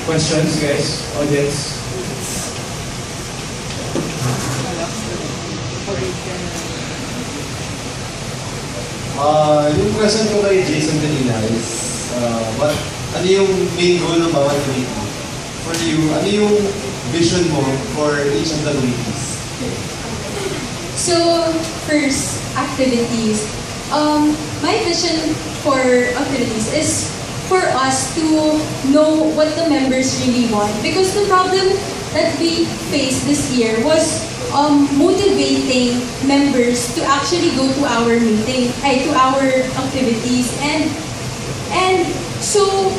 Questions, guys? Audience? Yung question ko kay Jason kanina is, ano yung main goal ng bawat committee? For you, ano yung vision mo for each of the committees? So, first, activities. My vision for activities is for us to know what the members really want. Because the problem that we faced this year was motivating members to actually go to our meeting, to our activities, and so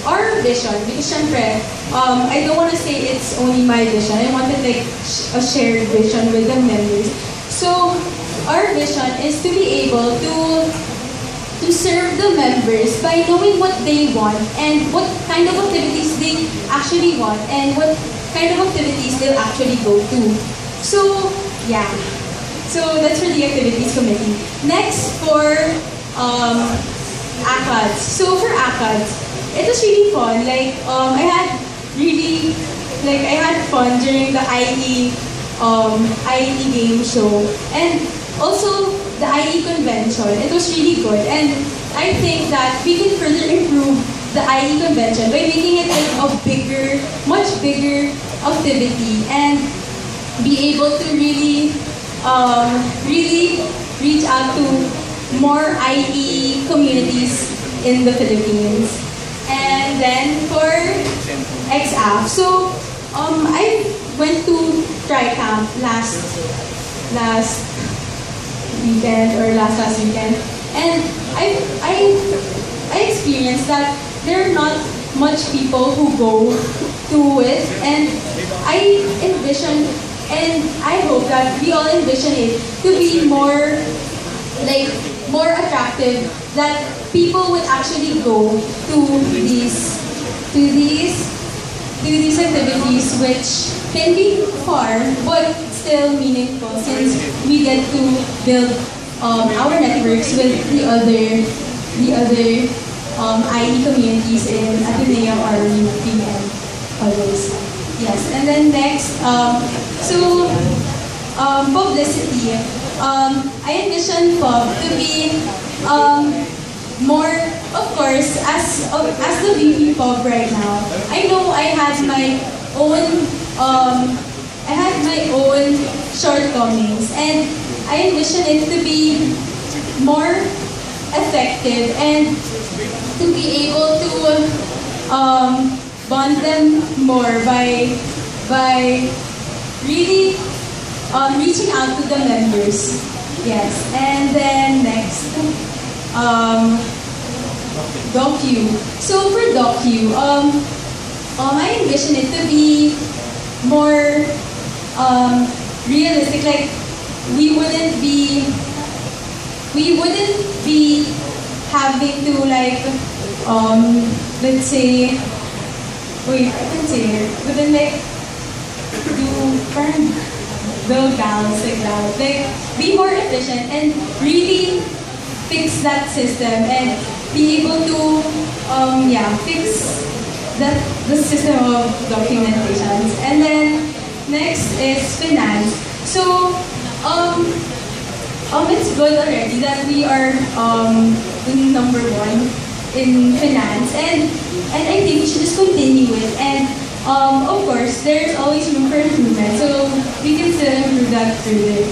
our vision, because syempre, I don't want to say it's only my vision. I wanted like a shared vision with the members. So our vision is to be able to serve the members by knowing what they want and what kind of activities they actually want and what kind of activities they'll actually go to. So, yeah. So, that's for the activities committee. Next, for ACADS. So, for ACADS, it was really fun. Like, I had fun during the IE game show. And also, the IE convention. It was really good. And I think that we can further improve the IE convention by making it like a bigger, much bigger activity and be able to really reach out to more IE communities in the Philippines. And then for XAF, so I went to TriCamp last weekend or last weekend, and I experienced that there are not much people who go to it, and I envision and I hope that we all envision it to be more attractive, that people would actually go to these activities, which can be far but still meaningful, since we get to build our networks with the other IE communities in Ateneo or UP and others. Yes, and then next, publicity. I envision pub to be more, of course, as the VP pub right now. I know I had my own shortcomings, and I envision it to be more effective and to be able to bond them more by really reaching out to the members. Yes, and then next, docu. So for docu, I envision it to be more realistic. Like we wouldn't be having to let's say, wait, I can say it, but then do build gals like that. Like be more efficient and really fix that system and be able to fix the system of documentations. And then next is finance. So it's good already that we are number 1 in finance, and I think we should just continue it. And of course, there's always room for improvement, so we can still improve that further.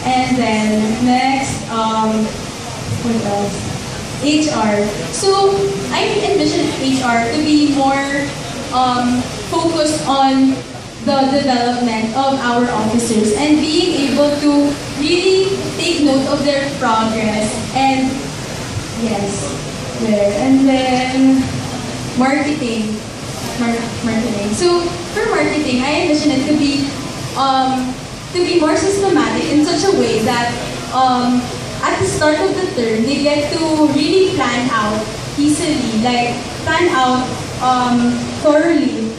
And then next, what else? HR. So I envision HR to be more focused on the development of our officers and being able to really take note of their progress. And yes, there. And then marketing. So for marketing, I envision it to be more systematic in such a way that at the start of the term, they get to really plan out easily, like plan out thoroughly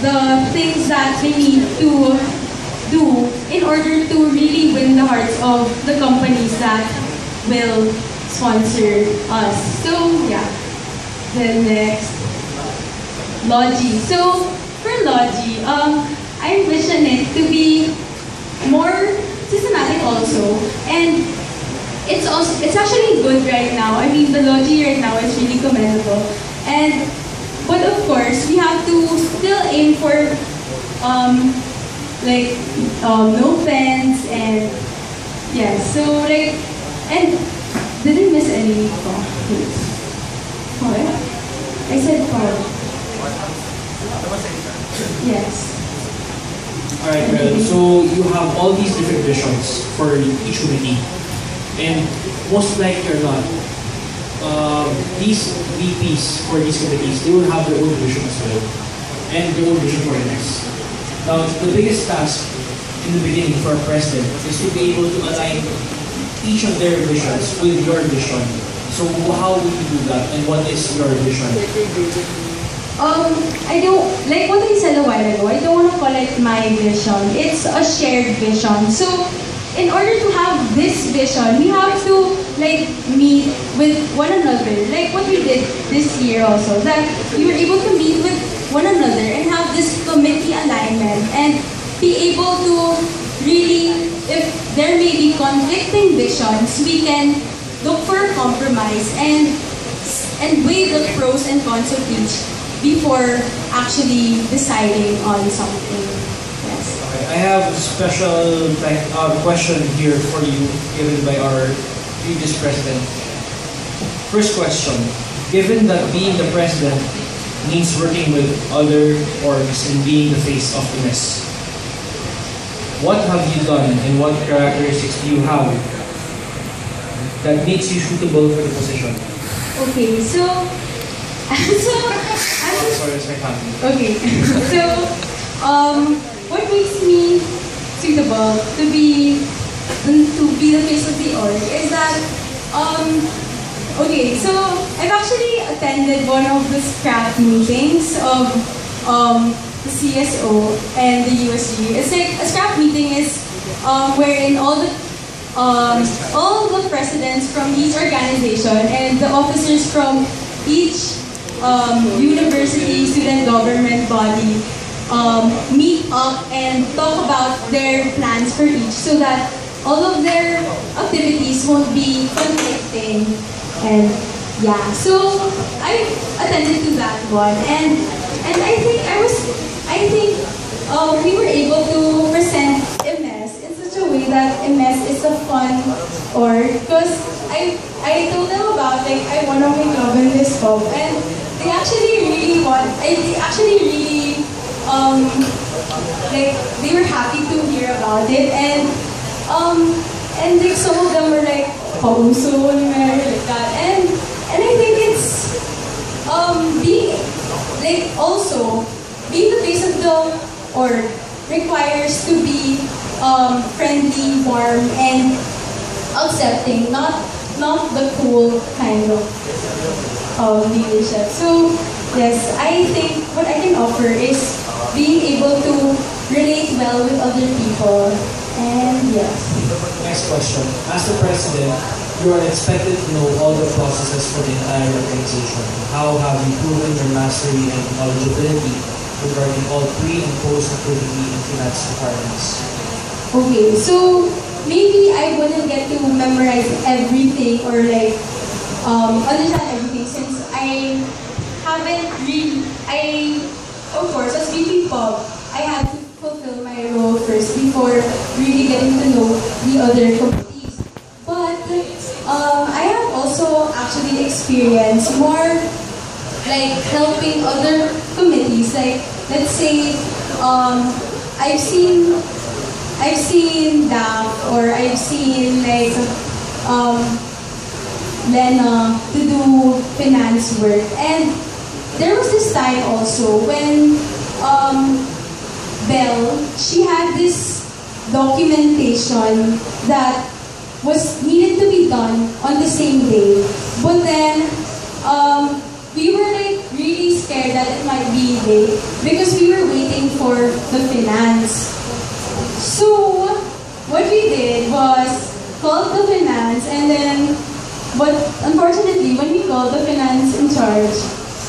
the things that they need to do in order to really win the hearts of the companies that will sponsor us. So yeah. Then next, Logi. So for Logi, I envision it to be more systematic also, and it's actually good right now. I mean, the Logi right now is really commendable, and but of course we have to still aim for no offense and yes. So like and didn't miss any points. What? I said power. Yes. Alright, Meryll. So you have all these different visions for each committee. And most likely or not, these VPs for these committees, they will have their own vision as well. And their own vision for Imes. Now, the biggest task in the beginning for a president is to be able to align each of their visions with your vision. So how will you do that, and what is your vision? I don't, like what I said a while ago, I don't want to call it my vision. It's a shared vision. So, in order to have this vision, we have to like meet with one another. Like what we did this year also, that we were able to meet with one another and have this committee alignment and be able to really, if there may be conflicting visions, we can look for a compromise and weigh the pros and cons of each before actually deciding on something. Yes. I have a special question here for you, given by our previous president. First question: given that being the president means working with other orgs and being the face of Imes, what have you done and what characteristics do you have that makes you suitable for the position? Okay, so Sorry, it's my family. okay, so what makes me suitable to be the face of the org is that okay, so I've actually attended one of the scrap meetings of the CSO and the USG. It's like a scrap meeting is wherein all the presidents from each organization and the officers from each university, student government body meet up and talk about their plans for each so that all of their activities won't be conflicting. And yeah, so I attended to that one, and I think we were able to present Imes in such a way that Imes is a fun org, because I told them about like I want to make love in this pub, and they actually really like they were happy to hear about it, and like some of them were like pauso ni Meryll, like that, and I think it's being like also being the face of the org requires to be friendly, warm, and accepting, not the cool kind of leadership. So yes, I think what I can offer is being able to relate well with other people, and yes. Next question. As the president, you are expected to know all the processes for the entire organization. How have you proven your mastery and knowledgeability regarding all pre- and post-activity and finance requirements? Okay, so maybe I wouldn't get to memorize everything or like understand everything, since I haven't really, of course, as VP Pub, I had to fulfill my role first before really getting to know the other committees. But I have also actually experienced more like helping other committees. Like let's say I've seen DAF, or I've seen like Lena to do finance work, and there was this time also when Belle, she had this documentation that was needed to be done on the same day, but then we were like really scared that it might be late because we were waiting for the finance. So what we did was called the finance, and then, but unfortunately when we called the finance in charge,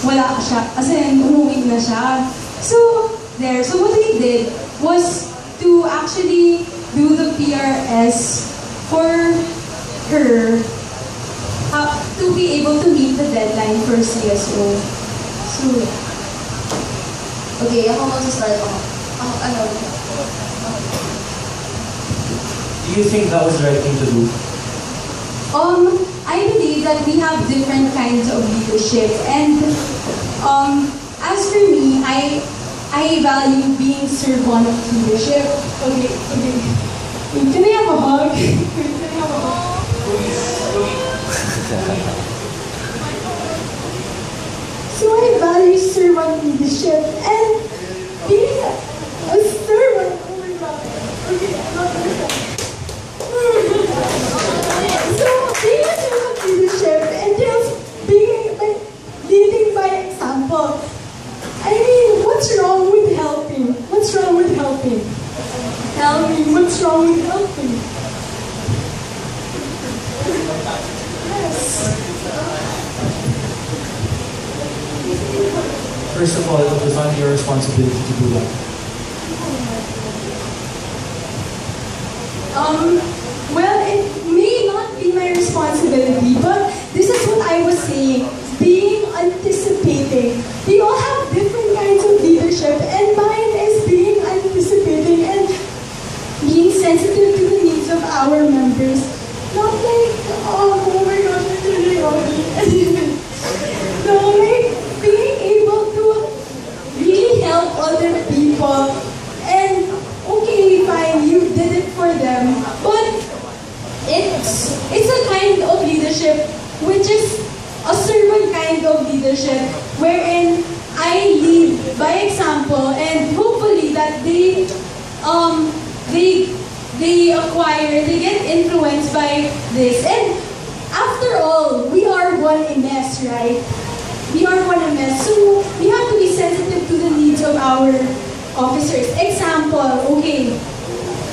wala siya. As in, umuwi na siya. So, there. So, what we did was to actually do the PRS for her to be able to meet the deadline for CSO. So, Okay, ako mag-start ako. Ano? Do you think that was the right thing to do? I believe that we have different kinds of leadership, and as for me, I value being servant leadership. Okay. Can I have a hug? Can I have a hug? So I value servant leadership, and being a servant. Oh my God. Okay, I'm not gonna stop. So being a servant leadership entails being like leading by example. I mean, what's wrong with helping? What's wrong with helping? Tell me, what's wrong with helping? Yes. First of all, it was not your responsibility to do that. Well, it may not be my responsibility, but this is what I was saying. Being anticipating. We all have different kinds of leadership, and mine is being anticipating and being sensitive to the needs of our members. Not like, oh my gosh, I'm really ugly. No, like being able to really help other people. And okay, fine, you did it for them, but it's a kind of leadership which is a servant kind of leadership wherein I lead by example, and hopefully that they get influenced by this. And after all, we are one Imes, right? We are one Imes, so we have to be sensitive to the needs of our officers. Example, okay.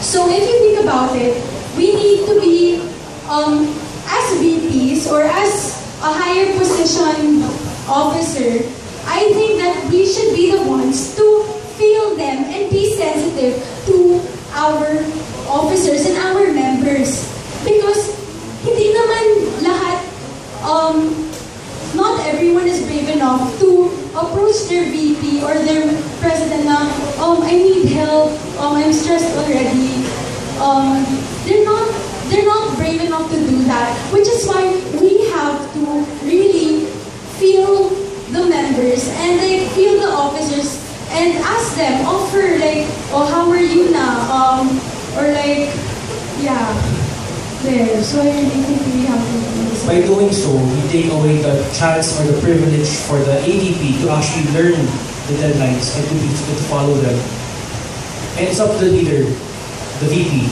So if you think about it, we need to be as VPs or as a higher position officer. I think that we should be the ones to feel them and be sensitive to our officers and our members, because hindi naman lahat not everyone is brave enough to approach their VP or their president na, I need help, I'm stressed already. They're not brave enough to do that, which is why we have to really feel the members and like feel the officers and ask them, offer like, oh, how are you na? Or like, yeah, there. So I really think we have to do this. By doing so, we take away the chance or the privilege for the ADP to actually learn the deadlines and to follow them. And it's up to the leader, the VP,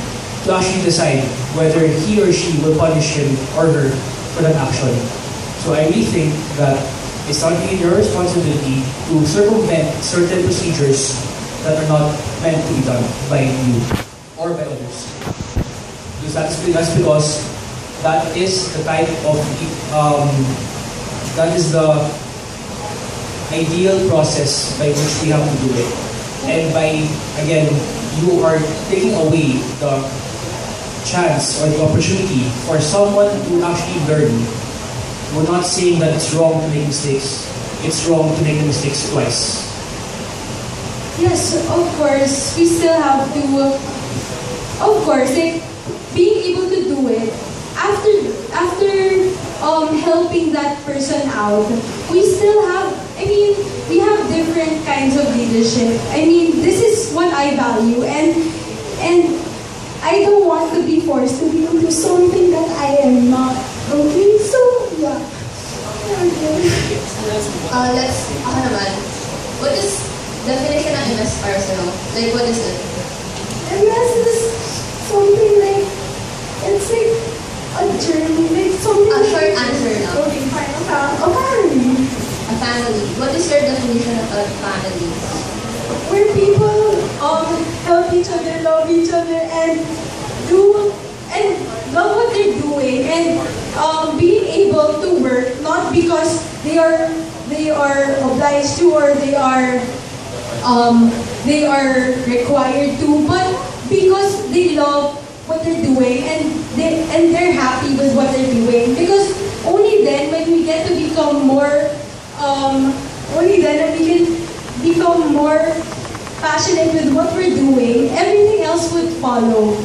to actually decide whether he or she will punish him or her for that action. So I really think that it's not really your responsibility to circumvent certain procedures that are not meant to be done by you or by others. Because that's because that is the type of that is the ideal process by which we have to do it. And by, again, you are taking away the chance or the opportunity for someone to actually learn. We're not saying that it's wrong to make mistakes. It's wrong to make the mistakes twice. Yes, of course, we still have to, of course, like, being able to do it, after helping that person out, we still have, we have different kinds of leadership. This is what I value, and I don't want to be forced to be into something that I am not. Okay, so, yeah. Ako naman, what is definition ng MS para sa'yo? Like, what is it? MS is something like, it's like a journey, like something. A short answer now. Okay, fine. A family. A family. What is your definition of a family? Where people help each other, love each other, and love what they're doing, and being able to work not because they are they are obliged to, or they are required to, but because they love what they're doing, and they're happy with what they're doing. Because only then when we get to become more only then when we can become more passionate with what we're doing, everything else would follow.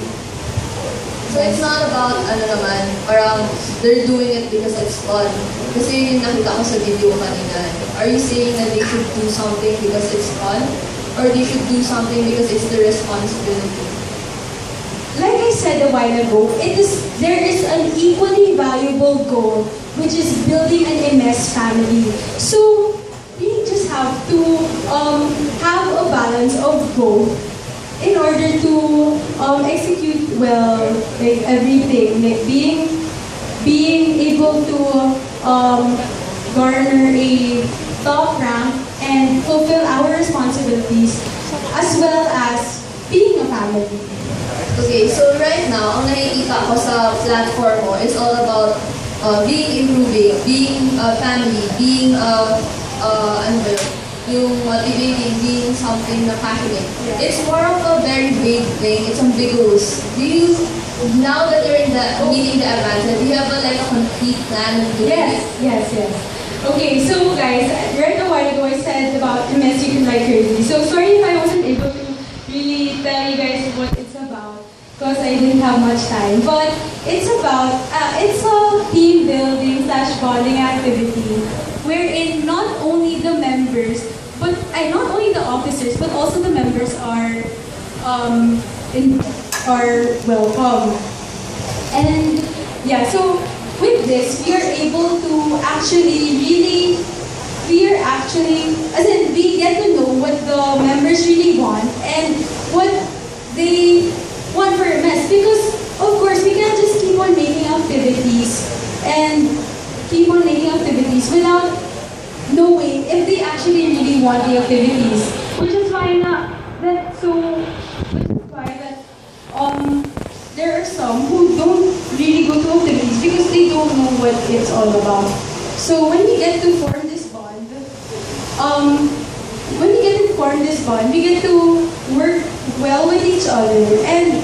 So it's not about, ano naman, parang they're doing it because it's fun. Kasi yun yung nakita ko sa video kanina. Are you saying that they should do something because it's fun? Or they should do something because it's the responsibility? Like I said a while ago, there is an equally valuable goal, which is building an Imes family. So we just have to have a balance of both in order to execute well, like everything, like being able to garner a top rank and fulfill our responsibilities, as well as being a family. Okay, so right now, ang nakikita ko sa platform mo is all about being improving, being a family, being ano ba yun? Yung motivating, being something na passionate. It's more of a very vague thing. It's ambiguous. Do you, now that you're meeting the advancement, do you have like a complete plan of doing it? Yes. Okay, so guys, right a while ago I said about Imes You Can Like Crazy. So sorry if I wasn't able to really tell you guys what it's about, because I didn't have much time. But it's about, it's a team building / bonding activity wherein not only the members, but not only the officers, but also the members are welcome. And yeah, so with this, we are able to actually as in we get to know what the members really want and what they want for a mess. Because of course we can't just keep on making activities without knowing if they actually really want the activities. Which is why there are some who don't really go to activities because they don't know what it's all about. So when we get to form this bond, we get to work well with each other and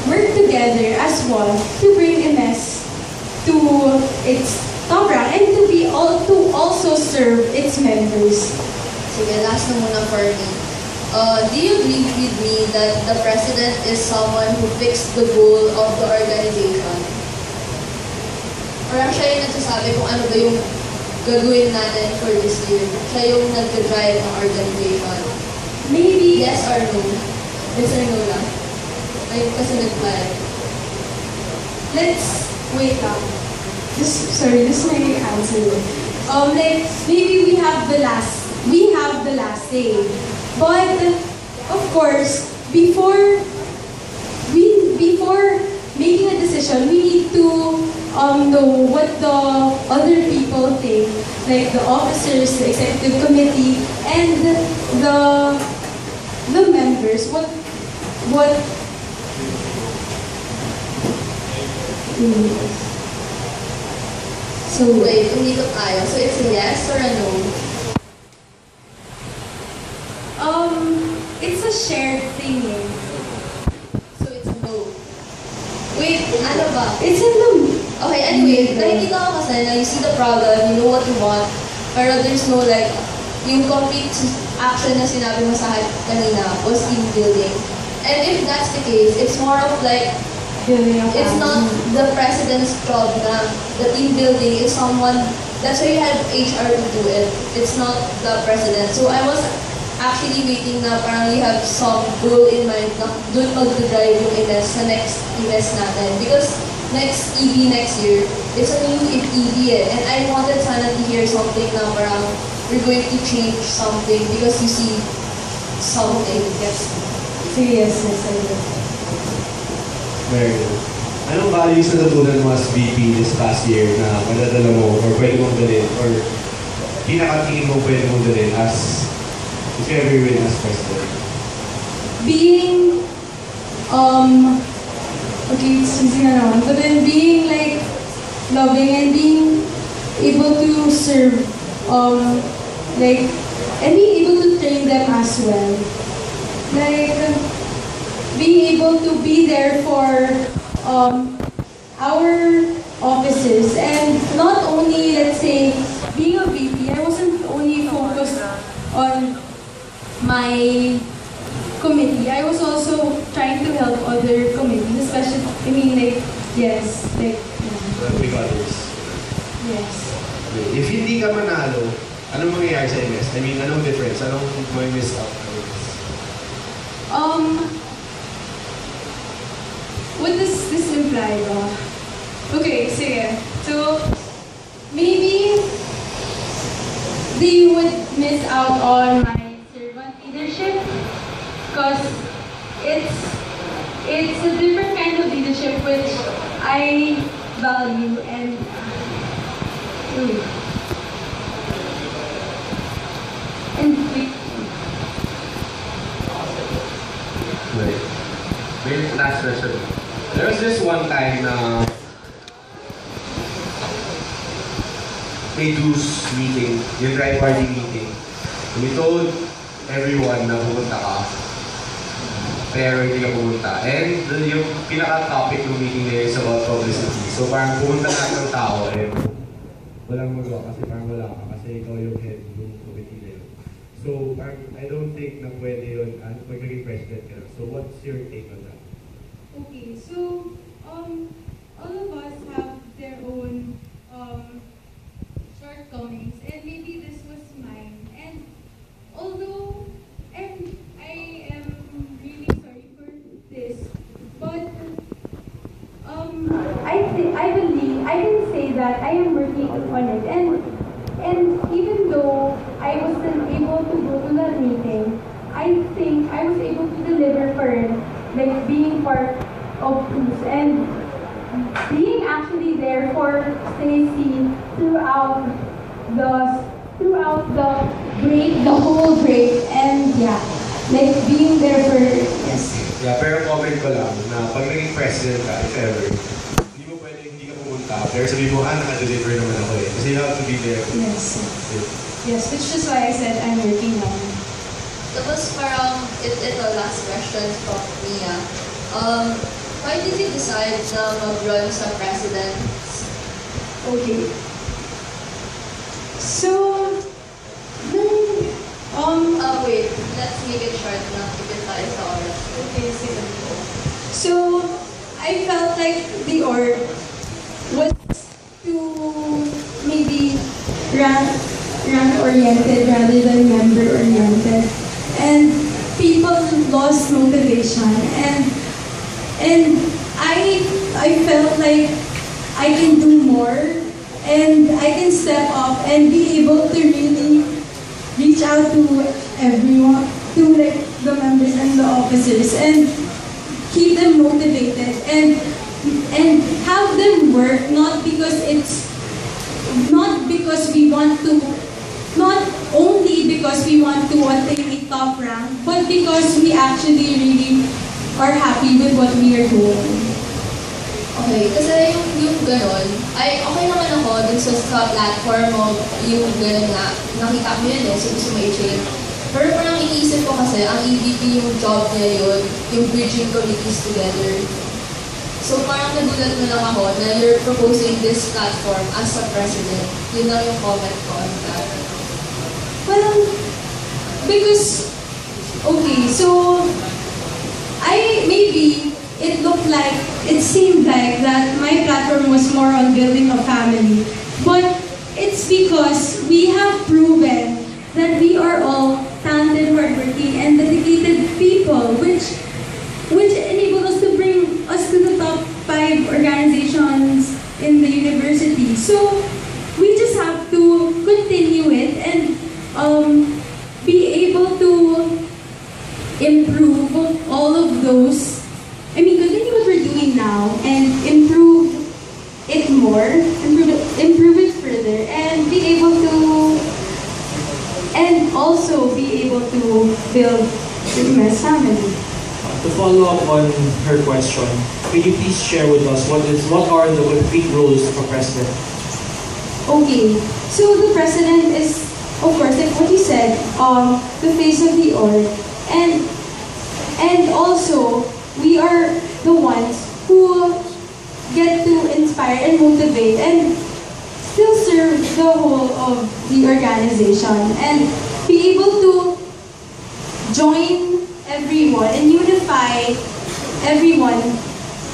work together as one to bring Imes to its top rank and to also serve its members. Sige, last na muna for me. Do you agree with me that the president is someone who fixed the goal of the organization? Or siya yung nagsasabi kung ano ba yung gagawin natin for this year? Siya yung nag-drive ng organization? Maybe Yes or no? Yes or no lang? Ay, kasi nag-plan. let's wait up. This is my answer. Like maybe we have the last say. But of course, before making a decision, we need to know what the other people think, like the officers, the executive committee, and the members. So wait, umikot tayo. So it's a yes or a no? It's a shared thing. So it's a no. Wait, ano ba? It's a no. Okay, anyway, nakikita ko kasi na you see the problem, you know what you want, pero there's no like, yung complete action na sinabi mo sa akin kanina was team building. And if that's the case, it's more of like, it's not the president's job na the team building is someone, that's why you have HR to do it. It's not the president. So I was actually waiting na parang you have some goal in mind na doon mag-drive yung Imes sa next Imes natin. Because next EB next year, it's a new EB eh. And I wanted sana to hear something na parang we're going to change something because you see something. Yes. Yes. Meryll, anong values na natutunan mo as VP this past year na madadala mo or pwede mong dalhin or pinakatingin mo pwede mong dalhin as if you ever win as president? Being, okay, it's easy na naman, but then being like loving and being able to serve, like, and being able to train them as well. Like, being able to be there for our offices, and not only, let's say, being a VP, I wasn't only focused on my committee. I was also trying to help other committees, especially, I mean, like, yes, like, With others. yes. If hindi ka manalo, anong mangyayari sa Imes? I mean, anong difference? Anong may miss out? What does this imply, ba? Okay, sige. So, maybe they would miss out on my servant leadership because it's a different kind of leadership which I value and Right. Maybe last question. There was this one time na may dues meeting, yung dry party meeting. We told everyone na pumunta ka. Pero hindi ka pumunta. And yung pinaka-topic ng meeting na is about publicity. So parang pumunta lahat ng tao and walang magawa kasi parang wala ka kasi ikaw yung head ng committee na yun. So parang I don't think na pwede yun pag naging president ka. So what's your take on that? okay, so all of us have their own shortcomings, and maybe this was mine. And although, and I am really sorry for this, but I believe I can say that I am working on it, and even though I wasn't able to go to that meeting, I think I was able to deliver for it, like being part of Cruise and being actually there for Stacy throughout the break, the whole break, and yeah, like being there for, yes. Yeah, pero comment ko lang na pag naging president ka, if ever, hindi mo pwede hindi ka pumunta, pero sabi mo, naka-deliver naman ako eh. Kasi you have to be there. Yes. Yes, which is why I said I'm working on it. Tapos parang, ito last question from Mia. Why did you decide na mag-run sa president? Okay. So, Wait, let's make it short na. Ipin tayo sa oras. okay, sige. So, I felt like the org was too maybe rank-oriented rather than member-oriented. And people lost motivation. And I felt like I can do more and I can step up and be able to really reach out to everyone, to like the members and the officers, and keep them motivated and have them work not because we want to, not only because we want to attain a top rank, but because we actually really are happy with what we are doing. Okay, kasi yung gano'n, ay okay naman ako dun sa platform mo, yung gano'n nga, nakita ko yun so gusto mo i-change. Pero parang iniisip ko kasi, ang EVP yung job niya yun, yung bridging committees together. So parang nagulat na lang ako na you're proposing this platform as a president. Yun lang yung comment ko on that. Well, because, okay, so, maybe it seemed like that my platform was more on building a family. But it's because we have proven that we are all talented, hardworking, and dedicated people, which enabled us to bring us to the top 5 organizations in the university. So we just have to continue it and be able to improve all of those. I mean, continue what we're doing now and improve it more, improve it further, and be able to, and also be able to build the Imes family. To follow up on her question, Could you please share with us what are the concrete roles of a president? Okay, so the president is, of course, like what you said, the face of the org, and also we are the ones who get to inspire and motivate and still serve the whole of the organization and be able to join everyone and unify everyone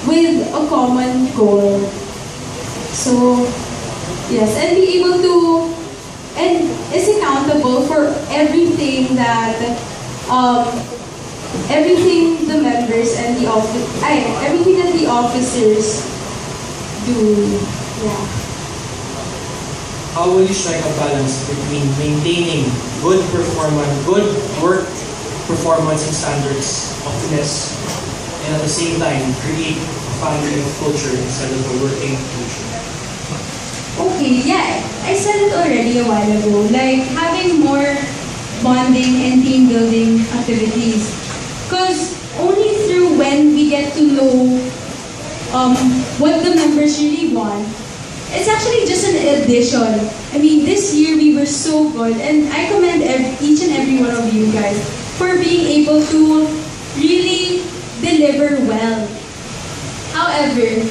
with a common goal. So, yes, and be able to, and is accountable for everything that, everything the members and the everything that the officers do. Yeah. How will you strike a balance between maintaining good work performance and standards of Imes, and at the same time create a family of culture instead of a working culture? Okay, yeah, I said it already a while ago, like having more bonding and team building activities. Because only through when we get to know what the members really want, it's actually just an addition. I mean, this year we were so good, and I commend each and every one of you guys for being able to really deliver well. However,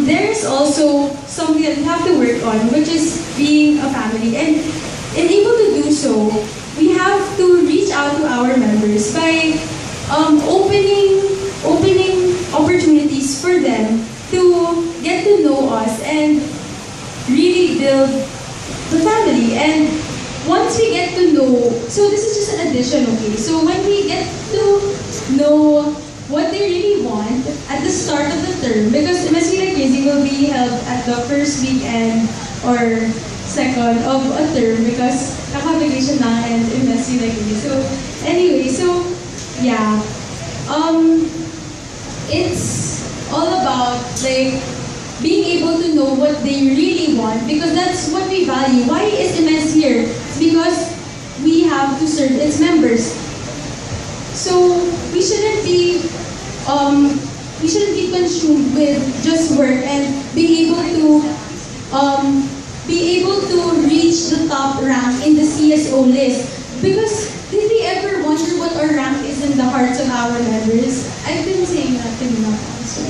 there's also something that we have to work on, which is being a family. And in able to do so, we have to reach out to our members by opening opportunities for them to get to know us and really build the family. And once we get to know, so this is just an addition, okay? So when we get to know what they really want at the start of the term, because Imes Crazy will be held at the first weekend or second of a term because kaka-vacation lang and Imes Crazy. So anyway, so yeah, it's all about like being able to know what they really want because that's what we value. Why is Imes here? It's because we have to serve its members. So we shouldn't be consumed with just work and be able to reach the top rank in the CSO list. Because did we ever wonder what our rank is in the hearts of our members? I've been saying that enough. So.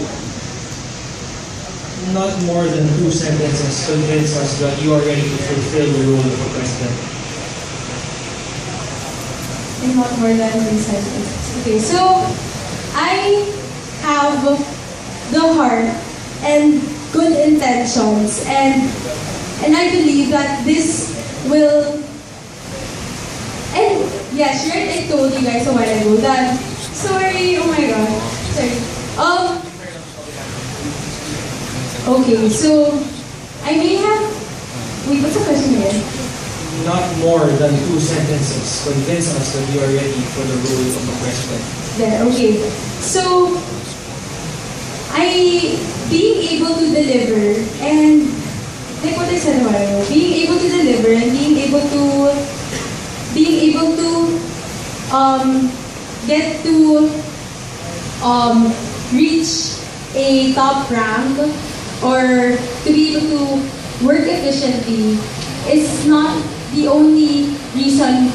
Not more than 2 sentences convince us that you are ready to fulfill the role of a president. And not more than 3 sentences. Okay, so I have the heart and good intentions, and I believe that this will. And yes, right, I told you guys a while ago that. Sorry, oh my god, sorry. Okay, so I may have. Wait, what's the question again? Not more than 2 sentences convince us that you are ready for the role of a president. There, okay. So, being able to deliver and, like what I said a while ago, being able to deliver and being able to get to reach a top rank or to be able to work efficiently is not the only reason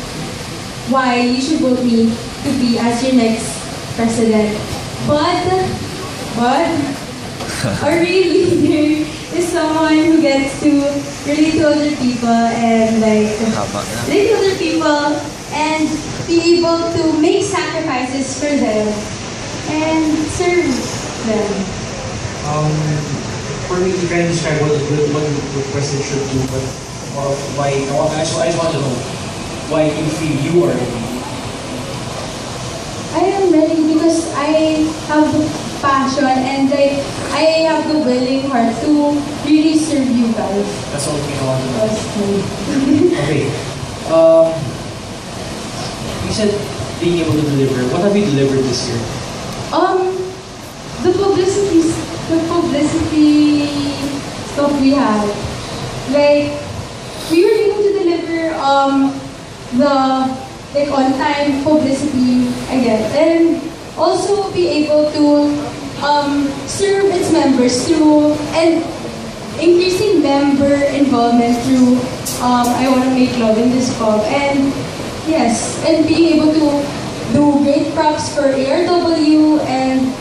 why you should vote me to be as your next president. But a real leader is someone who gets to relate to other people and relate to other people and be able to make sacrifices for them and serve them. For me, you can describe what the president should do, but why? I just want to know why you feel you are ready. I am ready because I have the passion and I have the willing heart to really serve you guys. That's all I want to know. That's Okay. You said being able to deliver. What have you delivered this year? The publicity stuff we have. Like, we were able to deliver the on-time publicity again. And also be able to serve its members through and increasing member involvement through I Want to Make Love in This Pub. And yes, and being able to do great props for ARW, and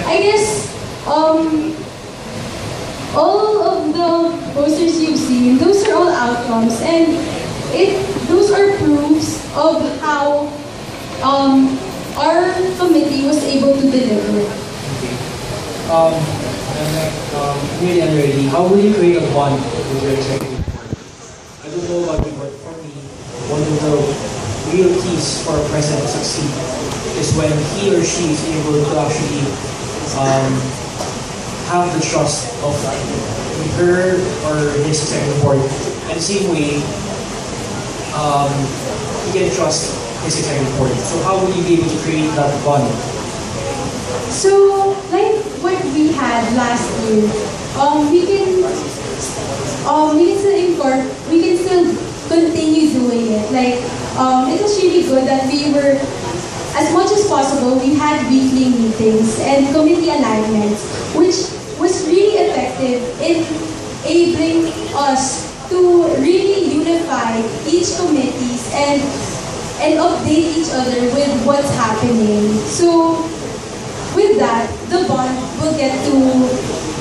I guess all of the posters you've seen, those are all outcomes, and those are proofs of how our committee was able to deliver. Really and really, how will you create a bond with your executive board? I don't know about you, but for me, one of the real keys for a president to succeed is when he or she is able to actually have the trust of her or his executive board. And the same way, he can trust his executive board. So how will you be able to create that bond? So, like what we had last year, we can still continue doing it. Like, it was really good that we were, as much as possible, we had weekly meetings and committee alignments, which was really effective in enabling us to really unify each committees and update each other with what's happening. So, with that, the bond will get to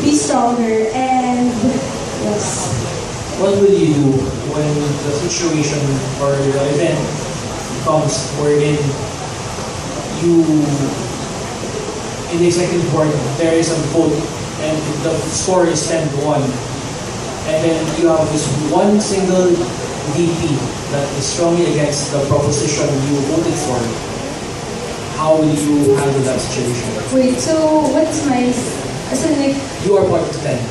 be stronger, and yes. What will you do when the situation or the event comes wherein you, in the executive board, there is a vote and the score is 10-1, and then you have this one single VP that is strongly against the proposition you voted for? How will you handle that situation? Wait, so what's my... So like... You are part of the 10.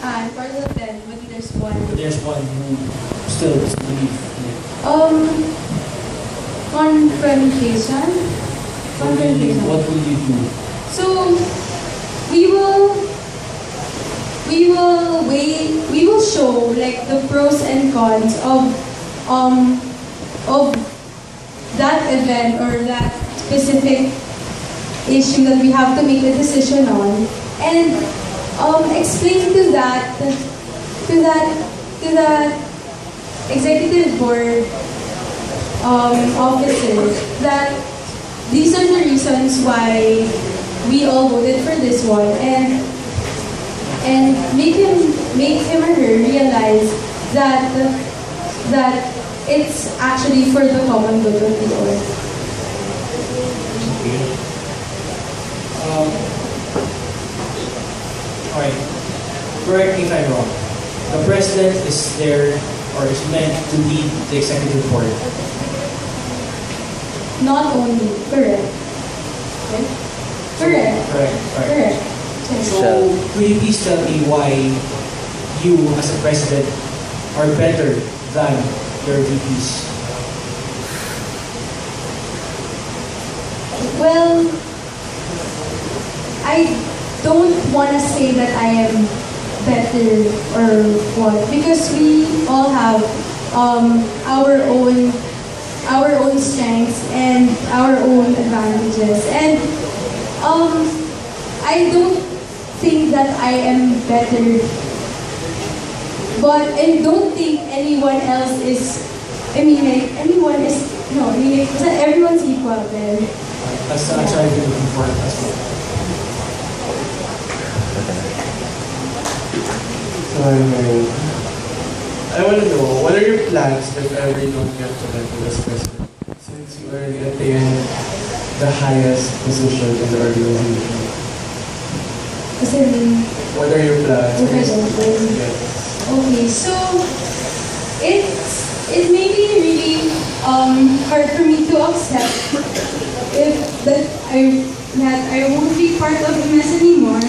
I'm part of the 10, but there's one. But there's one who still believes in it. Confrontation? Confrontation. What will you do? So, we will show like the pros and cons of that event or that specific issue that we have to make a decision on, and explain to that executive board officers that these are the reasons why we all voted for this one, and make him or her realize that it's actually for the common good of the all. Alright, correct me if I'm wrong. The president is there or is meant to lead the executive board. Not only, correct. Okay? Correct. Correct. So, could you please tell me why you as a president are better than your VPs? Well, I don't want to say that I am better or what, because we all have our own strengths and our own advantages, and I don't think that I am better, but I don't think anyone else is. I mean, like anyone is. No, I mean, like, everyone's equal then. That's the answer I've been looking for as well. Sorry, Meryl. I want to know, what are your plans if ever you don't get elected as president? Since you already attained the highest position in the organization. Kasi, What are your plans? Yes. Okay, so it may be really hard for me to accept that I won't be part of Imes anymore,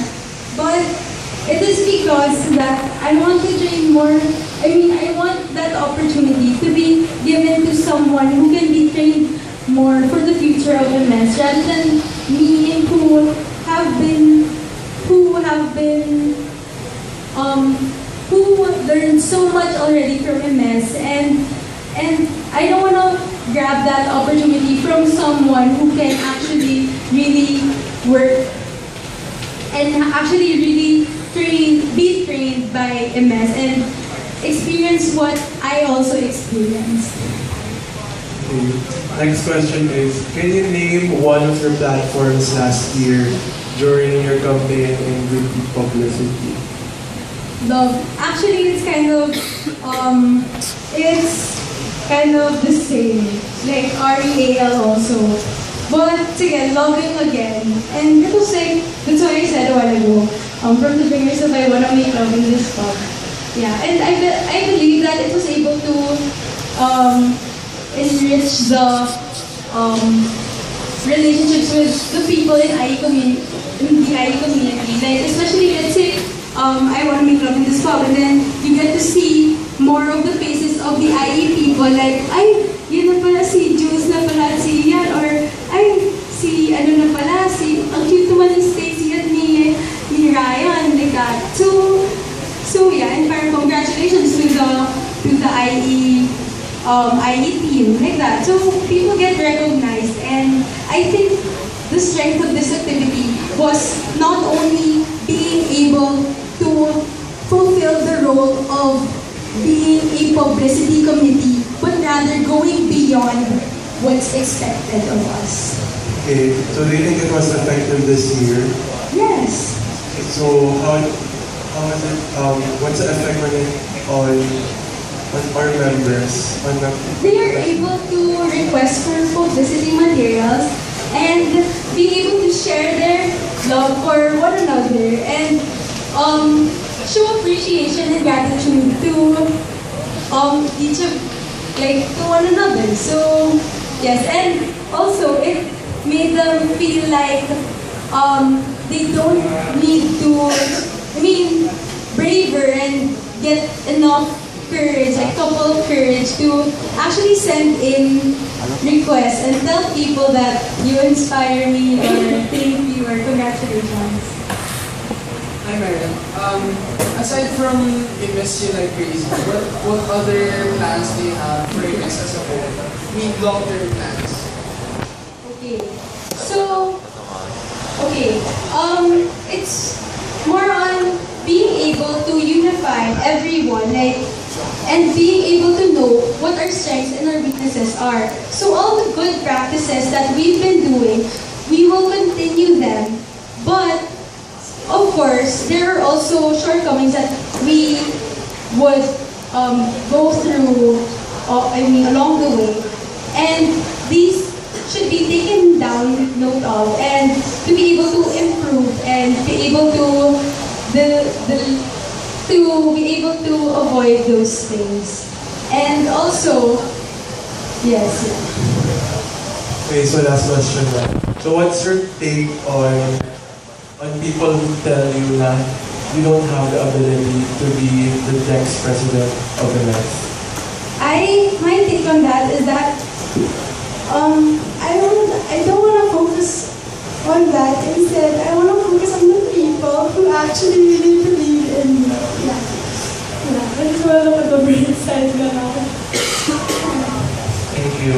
but it is because that I want to train more. I mean, I want that opportunity to be given to someone who can be trained more for the future of Imes, rather than me who learned so much already from Imes, and I don't want to grab that opportunity from someone who can actually really work and actually really be trained by Imes and experience what I also experienced. Okay. Next question is, can you name one of your platforms last year during your campaign and with the publicity? Love. Actually, it's kind of the same. Like REAL also. But again, logging again. And it was like, that's what I said a while ago. From the fingers of I wanna make love in this cup. Yeah, and I believe that it was able to enrich the relationships with the people in the IE community. Like especially let's say I want to make love in this pub, and then you get to see more of the faces of the IE people. Like ay, yun na pala si Jules na pala si yan, or ay si ano na pala si ang cute naman ni Stacy at ni Ryan, like that. So yeah, and parang congratulations to the IE team, like that. So people get recognized, and I think the strength of this activity was not only being able to fulfill the role of being a publicity committee, but rather going beyond what's expected of us. Okay, so do you think it was effective this year? Yes. So how is it, what's the effect on our members? They are able to request for publicity materials and be able to share their love for one another and show appreciation and gratitude to each of to one another. So yes, and also it made them feel like they don't need to braver and get enough courage, like couple of courage to actually send in requests and tell people that you inspire me or thank you or congratulations. Hi Meryll. Aside from Imes Like Crazy, what other plans do you have for Imes as a whole? Long-term plans. It's more on being able to unify everyone, and being able to know what our strengths and our weaknesses are. So all the good practices that we've been doing, we will continue them. But of course, there are also shortcomings that we would go through, along the way. And these should be taken down note of, and to be able to improve and be able to be able to avoid those things. And also, yes. Okay, so last question na. So what's your take on people who tell you that you don't have the ability to be the next president of the next? My take on that is that I don't want to focus on that. Instead, I want to focus on the people who actually really believe in me. Yeah. That's one of the bright sides. Thank you.